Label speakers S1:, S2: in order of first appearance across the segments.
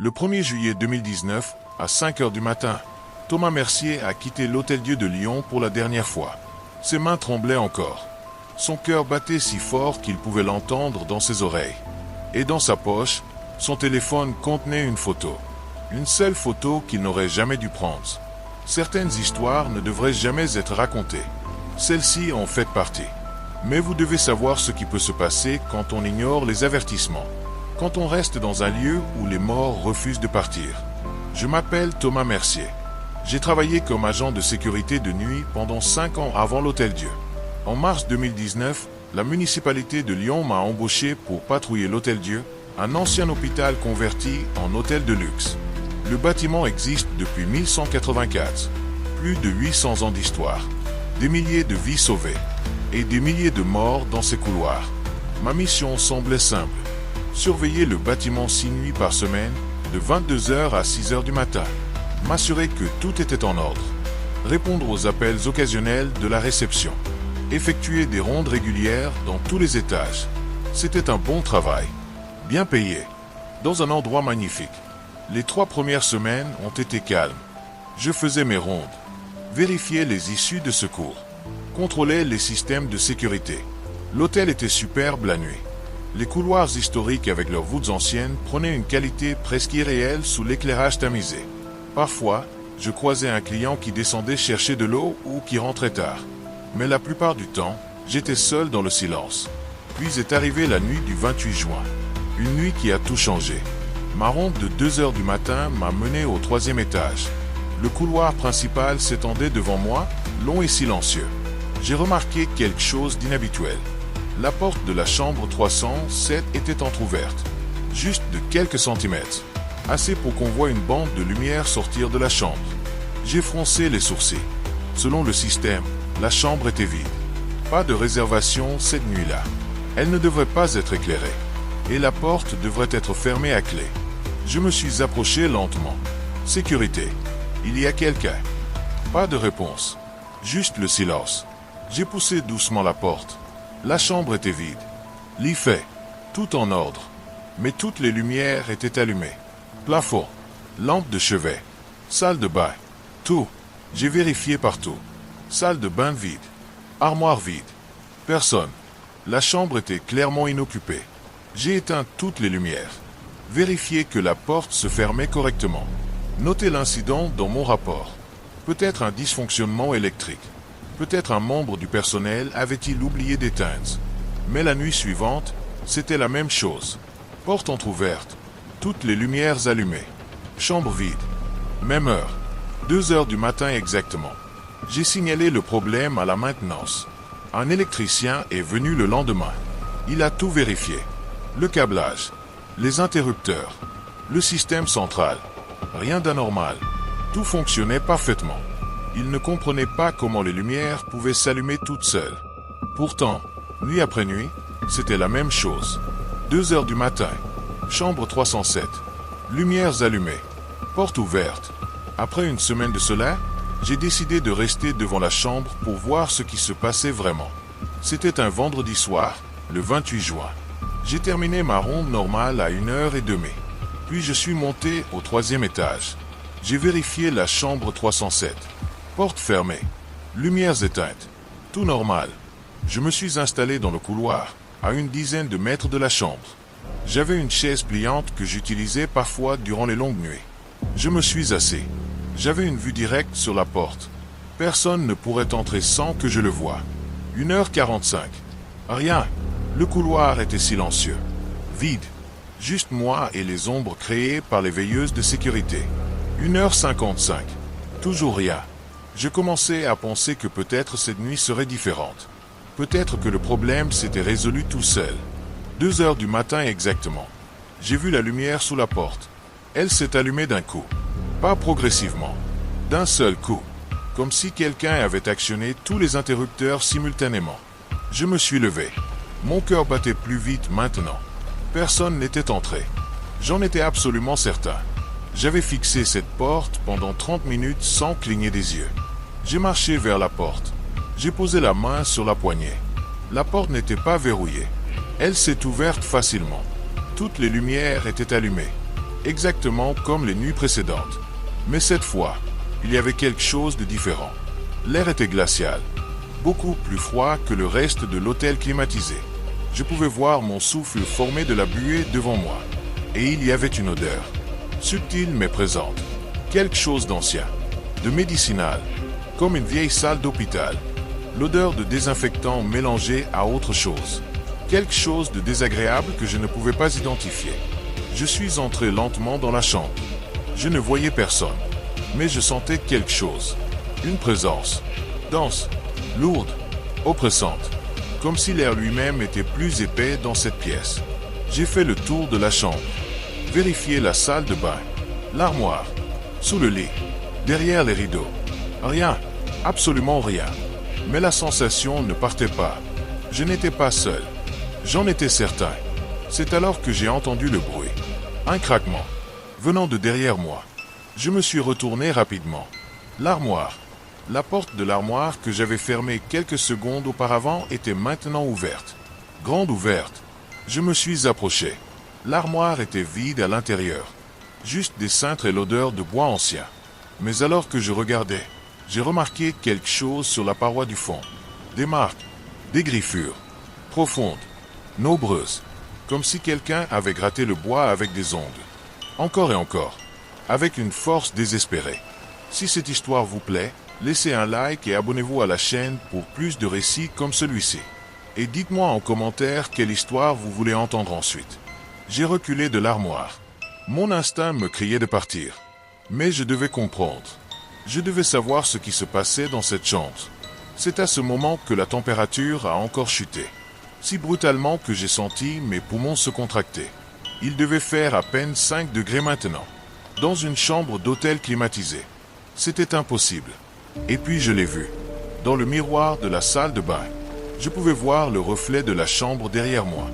S1: Le 1er juillet 2019, à 5 heures du matin, Thomas Mercier a quitté l'Hôtel-Dieu de Lyon pour la dernière fois. Ses mains tremblaient encore. Son cœur battait si fort qu'il pouvait l'entendre dans ses oreilles. Et dans sa poche, son téléphone contenait une photo. Une seule photo qu'il n'aurait jamais dû prendre. Certaines histoires ne devraient jamais être racontées. Celle-ci en fait partie. Mais vous devez savoir ce qui peut se passer quand on ignore les avertissements. Quand on reste dans un lieu où les morts refusent de partir. Je m'appelle Thomas Mercier. J'ai travaillé comme agent de sécurité de nuit pendant 5 ans avant l'Hôtel-Dieu. En mars 2019, la municipalité de Lyon m'a embauché pour patrouiller l'Hôtel-Dieu, un ancien hôpital converti en hôtel de luxe. Le bâtiment existe depuis 1184. Plus de 800 ans d'histoire. Des milliers de vies sauvées. Et des milliers de morts dans ses couloirs. Ma mission semblait simple. Surveiller le bâtiment 6 nuits par semaine, de 22h à 6h du matin. M'assurer que tout était en ordre. Répondre aux appels occasionnels de la réception. Effectuer des rondes régulières dans tous les étages. C'était un bon travail. Bien payé. Dans un endroit magnifique. Les 3 premières semaines ont été calmes. Je faisais mes rondes. Vérifiais les issues de secours. Contrôlais les systèmes de sécurité. L'hôtel était superbe la nuit. Les couloirs historiques avec leurs voûtes anciennes prenaient une qualité presque irréelle sous l'éclairage tamisé. Parfois, je croisais un client qui descendait chercher de l'eau ou qui rentrait tard. Mais la plupart du temps, j'étais seul dans le silence. Puis est arrivée la nuit du 28 juin. Une nuit qui a tout changé. Ma ronde de 2 heures du matin m'a mené au 3e étage. Le couloir principal s'étendait devant moi, long et silencieux. J'ai remarqué quelque chose d'inhabituel. La porte de la chambre 307 était entr'ouverte, juste de quelques centimètres, assez pour qu'on voie une bande de lumière sortir de la chambre. J'ai froncé les sourcils. Selon le système, la chambre était vide. Pas de réservation cette nuit-là. Elle ne devrait pas être éclairée. Et la porte devrait être fermée à clé. Je me suis approché lentement. Sécurité. Il y a quelqu'un. Pas de réponse. Juste le silence. J'ai poussé doucement la porte. La chambre était vide. Lit fait. Tout en ordre. Mais toutes les lumières étaient allumées. Plafond. Lampe de chevet. Salle de bain. Tout. J'ai vérifié partout. Salle de bain vide. Armoire vide. Personne. La chambre était clairement inoccupée. J'ai éteint toutes les lumières. Vérifié que la porte se fermait correctement. Notez l'incident dans mon rapport. Peut-être un dysfonctionnement électrique. Peut-être un membre du personnel avait-il oublié d'éteindre. Mais la nuit suivante, c'était la même chose. Porte entr'ouverte. Toutes les lumières allumées. Chambre vide. Même heure. 2 heures du matin exactement. J'ai signalé le problème à la maintenance. Un électricien est venu le lendemain. Il a tout vérifié. Le câblage. Les interrupteurs. Le système central. Rien d'anormal. Tout fonctionnait parfaitement. Il ne comprenait pas comment les lumières pouvaient s'allumer toutes seules. Pourtant, nuit après nuit, c'était la même chose. 2 heures du matin. Chambre 307. Lumières allumées. Porte ouverte. Après une semaine de cela, j'ai décidé de rester devant la chambre pour voir ce qui se passait vraiment. C'était un vendredi soir, le 28 juin. J'ai terminé ma ronde normale à 1h30. Puis je suis monté au 3e étage. J'ai vérifié la chambre 307. Porte fermée. Lumières éteintes. Tout normal. Je me suis installé dans le couloir, à une dizaine de mètres de la chambre. J'avais une chaise pliante que j'utilisais parfois durant les longues nuits. Je me suis assis. J'avais une vue directe sur la porte. Personne ne pourrait entrer sans que je le voie. 1h45. Rien. Le couloir était silencieux. Vide. Juste moi et les ombres créées par les veilleuses de sécurité. 1h55. Toujours rien. Je commençais à penser que peut-être cette nuit serait différente. Peut-être que le problème s'était résolu tout seul. 2 heures du matin exactement. J'ai vu la lumière sous la porte. Elle s'est allumée d'un coup. Pas progressivement. D'un seul coup. Comme si quelqu'un avait actionné tous les interrupteurs simultanément. Je me suis levé. Mon cœur battait plus vite maintenant. Personne n'était entré. J'en étais absolument certain. J'avais fixé cette porte pendant 30 minutes sans cligner des yeux. J'ai marché vers la porte. J'ai posé la main sur la poignée. La porte n'était pas verrouillée. Elle s'est ouverte facilement. Toutes les lumières étaient allumées. exactement comme les nuits précédentes. Mais cette fois, il y avait quelque chose de différent. L'air était glacial, beaucoup plus froid que le reste de l'hôtel climatisé. Je pouvais voir mon souffle former de la buée devant moi. Et il y avait une odeur, subtile mais présente, quelque chose d'ancien, de médicinal, comme une vieille salle d'hôpital. L'odeur de désinfectant mélangée à autre chose. Quelque chose de désagréable que je ne pouvais pas identifier. Je suis entré lentement dans la chambre. Je ne voyais personne, mais je sentais quelque chose. Une présence, dense, lourde, oppressante, comme si l'air lui-même était plus épais dans cette pièce. J'ai fait le tour de la chambre, vérifié la salle de bain, l'armoire, sous le lit, derrière les rideaux. Rien, absolument rien. Mais la sensation ne partait pas. Je n'étais pas seul. J'en étais certain. C'est alors que j'ai entendu le bruit. Un craquement, venant de derrière moi. Je me suis retourné rapidement. L'armoire. La porte de l'armoire que j'avais fermée quelques secondes auparavant était maintenant ouverte. Grande ouverte. Je me suis approché. L'armoire était vide à l'intérieur. Juste des cintres et l'odeur de bois ancien. Mais alors que je regardais, j'ai remarqué quelque chose sur la paroi du fond. Des marques, des griffures, profondes, nombreuses, comme si quelqu'un avait gratté le bois avec des ongles. Encore et encore, avec une force désespérée. Si cette histoire vous plaît, laissez un like et abonnez-vous à la chaîne pour plus de récits comme celui-ci. Et dites-moi en commentaire quelle histoire vous voulez entendre ensuite. J'ai reculé de l'armoire. Mon instinct me criait de partir. Mais je devais comprendre. Je devais savoir ce qui se passait dans cette chambre. C'est à ce moment que la température a encore chuté. Si brutalement que j'ai senti mes poumons se contracter. Il devait faire à peine 5 degrés maintenant. Dans une chambre d'hôtel climatisée. C'était impossible. Et puis je l'ai vu. Dans le miroir de la salle de bain. Je pouvais voir le reflet de la chambre derrière moi.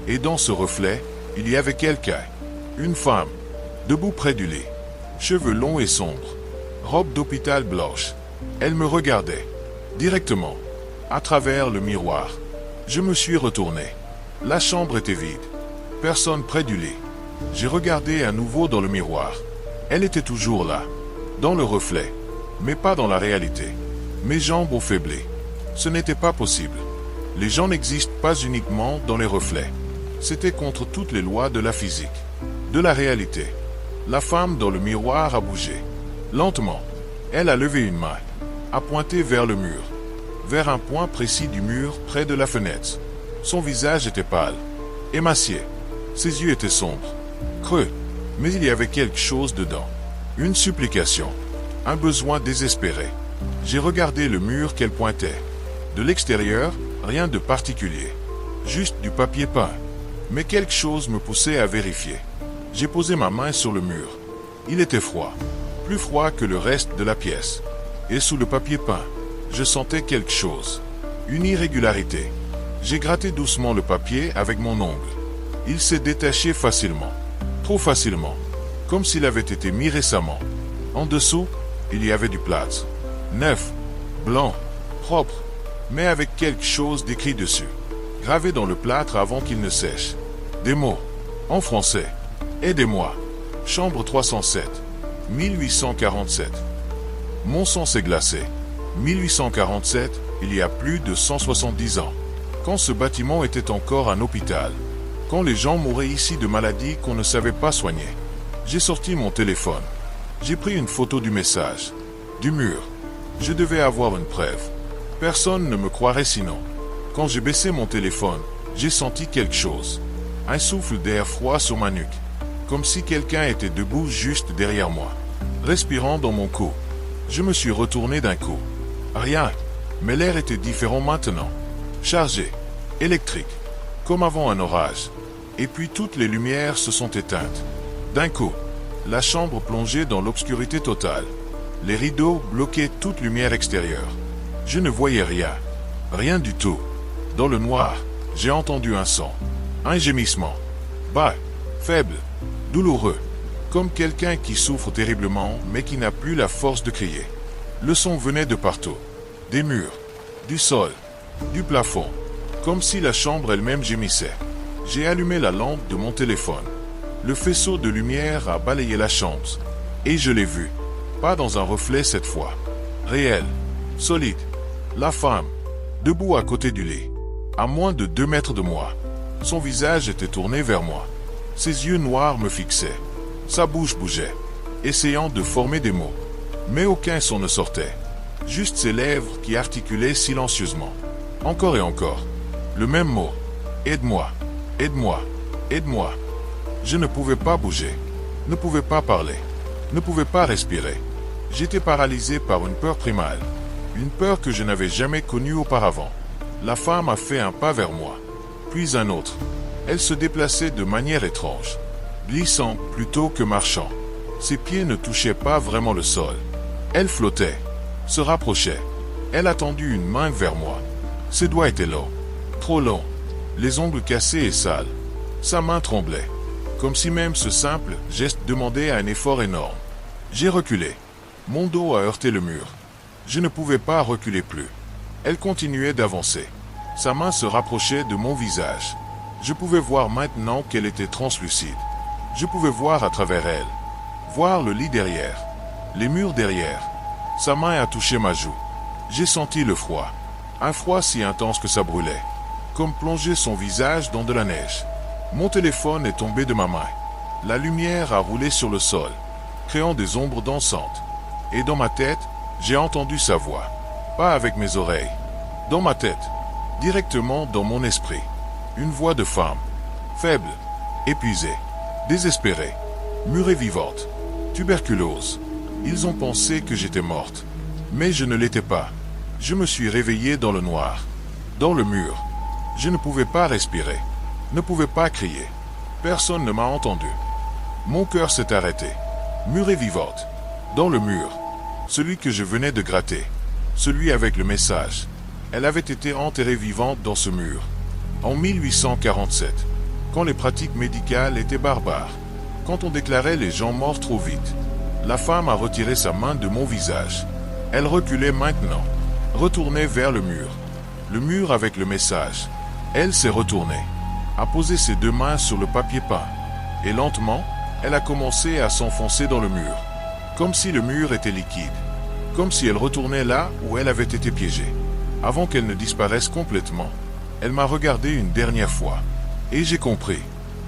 S1: Et dans ce reflet, il y avait quelqu'un. Une femme. Debout près du lit. Cheveux longs et sombres. Robe d'hôpital blanche. Elle me regardait. Directement. À travers le miroir. Je me suis retourné. La chambre était vide. Personne près du lit. J'ai regardé à nouveau dans le miroir. Elle était toujours là. Dans le reflet. Mais pas dans la réalité. Mes jambes ont faibli. Ce n'était pas possible. Les gens n'existent pas uniquement dans les reflets. C'était contre toutes les lois de la physique. De la réalité. La femme dans le miroir a bougé. Lentement. Elle a levé une main. A pointé vers le mur. Vers un point précis du mur près de la fenêtre. Son visage était pâle. Émacié. Ses yeux étaient sombres. Creux. Mais il y avait quelque chose dedans. Une supplication. Un besoin désespéré. J'ai regardé le mur qu'elle pointait. De l'extérieur, rien de particulier. Juste du papier peint. Mais quelque chose me poussait à vérifier. J'ai posé ma main sur le mur. Il était froid. Plus froid que le reste de la pièce. Et sous le papier peint, je sentais quelque chose. Une irrégularité. J'ai gratté doucement le papier avec mon ongle. Il s'est détaché facilement. Trop facilement. Comme s'il avait été mis récemment. En dessous, il y avait du plâtre. Neuf, blanc, propre, mais avec quelque chose d'écrit dessus. Gravé dans le plâtre avant qu'il ne sèche. Des mots. En français. Aidez-moi. Chambre 307. 1847. Mon sang s'est glacé. 1847, il y a plus de 170 ans. Quand ce bâtiment était encore un hôpital. Quand les gens mouraient ici de maladies qu'on ne savait pas soigner. J'ai sorti mon téléphone. J'ai pris une photo du message. Du mur. Je devais avoir une preuve. Personne ne me croirait sinon. Quand j'ai baissé mon téléphone, j'ai senti quelque chose. Un souffle d'air froid sur ma nuque. Comme si quelqu'un était debout juste derrière moi. Respirant dans mon cou. Je me suis retourné d'un coup. Rien. Mais l'air était différent maintenant. Chargé. Électrique. Comme avant un orage. Et puis toutes les lumières se sont éteintes. D'un coup, la chambre plongeait dans l'obscurité totale. Les rideaux bloquaient toute lumière extérieure. Je ne voyais rien. Rien du tout. Dans le noir, j'ai entendu un son. Un gémissement. Bas, faible, douloureux. Comme quelqu'un qui souffre terriblement mais qui n'a plus la force de crier. Le son venait de partout. Des murs, du sol, du plafond. Comme si la chambre elle-même gémissait. J'ai allumé la lampe de mon téléphone. Le faisceau de lumière a balayé la chambre. Et je l'ai vu. Pas dans un reflet cette fois. Réel. Solide. La femme. Debout à côté du lit. À moins de 2 mètres de moi. Son visage était tourné vers moi. Ses yeux noirs me fixaient. Sa bouche bougeait, essayant de former des mots. Mais aucun son ne sortait. Juste ses lèvres qui articulaient silencieusement. Encore et encore. Le même mot. Aide-moi. Aide-moi. Aide-moi. Je ne pouvais pas bouger. Ne pouvais pas parler. Ne pouvais pas respirer. J'étais paralysé par une peur primale. Une peur que je n'avais jamais connue auparavant. La femme a fait un pas vers moi. Puis un autre. Elle se déplaçait de manière étrange. Glissant plutôt que marchant. Ses pieds ne touchaient pas vraiment le sol. Elle flottait. Se rapprochait. Elle a tendu une main vers moi. Ses doigts étaient longs. Trop longs. Les ongles cassés et sales. Sa main tremblait. Comme si même ce simple geste demandait un effort énorme. J'ai reculé. Mon dos a heurté le mur. Je ne pouvais pas reculer plus. Elle continuait d'avancer. Sa main se rapprochait de mon visage. Je pouvais voir maintenant qu'elle était translucide. Je pouvais voir à travers elle. Voir le lit derrière. Les murs derrière. Sa main a touché ma joue. J'ai senti le froid. Un froid si intense que ça brûlait. Comme plonger son visage dans de la neige. Mon téléphone est tombé de ma main. La lumière a roulé sur le sol, créant des ombres dansantes. Et dans ma tête, j'ai entendu sa voix. Pas avec mes oreilles. Dans ma tête. Directement dans mon esprit. Une voix de femme. Faible. Épuisée. Désespérée. Murée vivante. Tuberculose. Ils ont pensé que j'étais morte. Mais je ne l'étais pas. Je me suis réveillé dans le noir. Dans le mur. Je ne pouvais pas respirer. Ne pouvais pas crier. Personne ne m'a entendu. Mon cœur s'est arrêté. Murée vivante. Dans le mur. Celui que je venais de gratter. Celui avec le message. Elle avait été enterrée vivante dans ce mur. En 1847. Quand les pratiques médicales étaient barbares. Quand on déclarait les gens morts trop vite. La femme a retiré sa main de mon visage. Elle reculait maintenant. Retournait vers le mur. Le mur avec le message. Elle s'est retournée. A posé ses 2 mains sur le papier peint. Et lentement, elle a commencé à s'enfoncer dans le mur. Comme si le mur était liquide. Comme si elle retournait là où elle avait été piégée. Avant qu'elle ne disparaisse complètement, elle m'a regardé une dernière fois. Et j'ai compris.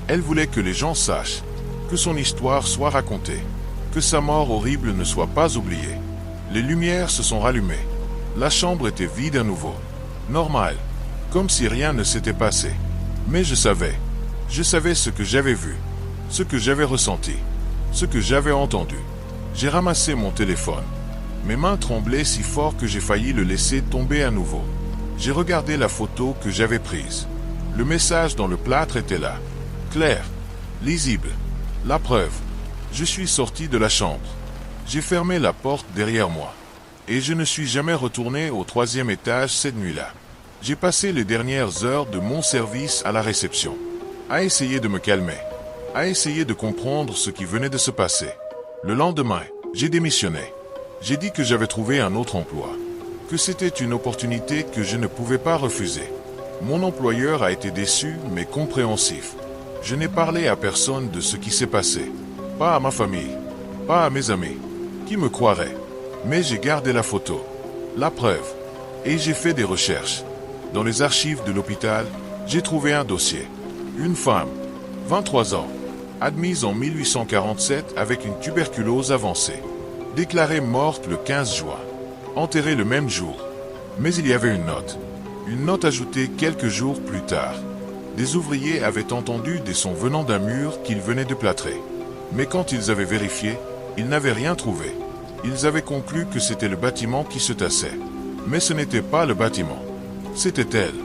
S1: Elle voulait que les gens sachent. Que son histoire soit racontée. Que sa mort horrible ne soit pas oubliée. Les lumières se sont rallumées. La chambre était vide à nouveau. Normal. Comme si rien ne s'était passé. Mais je savais ce que j'avais vu, ce que j'avais ressenti, ce que j'avais entendu. J'ai ramassé mon téléphone. Mes mains tremblaient si fort que j'ai failli le laisser tomber à nouveau. J'ai regardé la photo que j'avais prise. Le message dans le plâtre était là, clair, lisible. La preuve. Je suis sorti de la chambre. J'ai fermé la porte derrière moi. Et je ne suis jamais retourné au 3e étage cette nuit-là. J'ai passé les dernières heures de mon service à la réception, à essayer de me calmer, à essayer de comprendre ce qui venait de se passer. Le lendemain, j'ai démissionné. J'ai dit que j'avais trouvé un autre emploi, que c'était une opportunité que je ne pouvais pas refuser. Mon employeur a été déçu mais compréhensif. Je n'ai parlé à personne de ce qui s'est passé, pas à ma famille, pas à mes amis, qui me croiraient. Mais j'ai gardé la photo, la preuve, et j'ai fait des recherches. Dans les archives de l'hôpital, j'ai trouvé un dossier. Une femme, 23 ans, admise en 1847 avec une tuberculose avancée. Déclarée morte le 15 juin. Enterrée le même jour. Mais il y avait une note. Une note ajoutée quelques jours plus tard. Des ouvriers avaient entendu des sons venant d'un mur qu'ils venaient de plâtrer. Mais quand ils avaient vérifié, ils n'avaient rien trouvé. Ils avaient conclu que c'était le bâtiment qui se tassait. Mais ce n'était pas le bâtiment. C'était elle,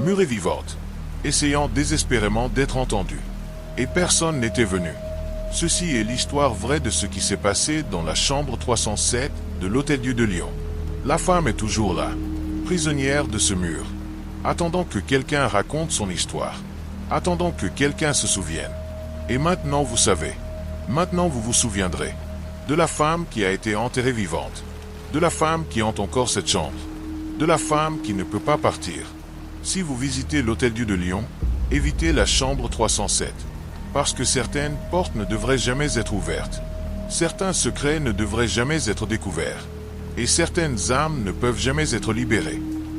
S1: murée vivante, essayant désespérément d'être entendue. Et personne n'était venu. Ceci est l'histoire vraie de ce qui s'est passé dans la chambre 307 de l'Hôtel-Dieu de Lyon. La femme est toujours là, prisonnière de ce mur, attendant que quelqu'un raconte son histoire, attendant que quelqu'un se souvienne. Et maintenant vous savez, maintenant vous vous souviendrez, de la femme qui a été enterrée vivante, de la femme qui hante encore cette chambre, de la femme qui ne peut pas partir. Si vous visitez l'Hôtel-Dieu de Lyon, évitez la chambre 307. Parce que certaines portes ne devraient jamais être ouvertes. Certains secrets ne devraient jamais être découverts. Et certaines âmes ne peuvent jamais être libérées.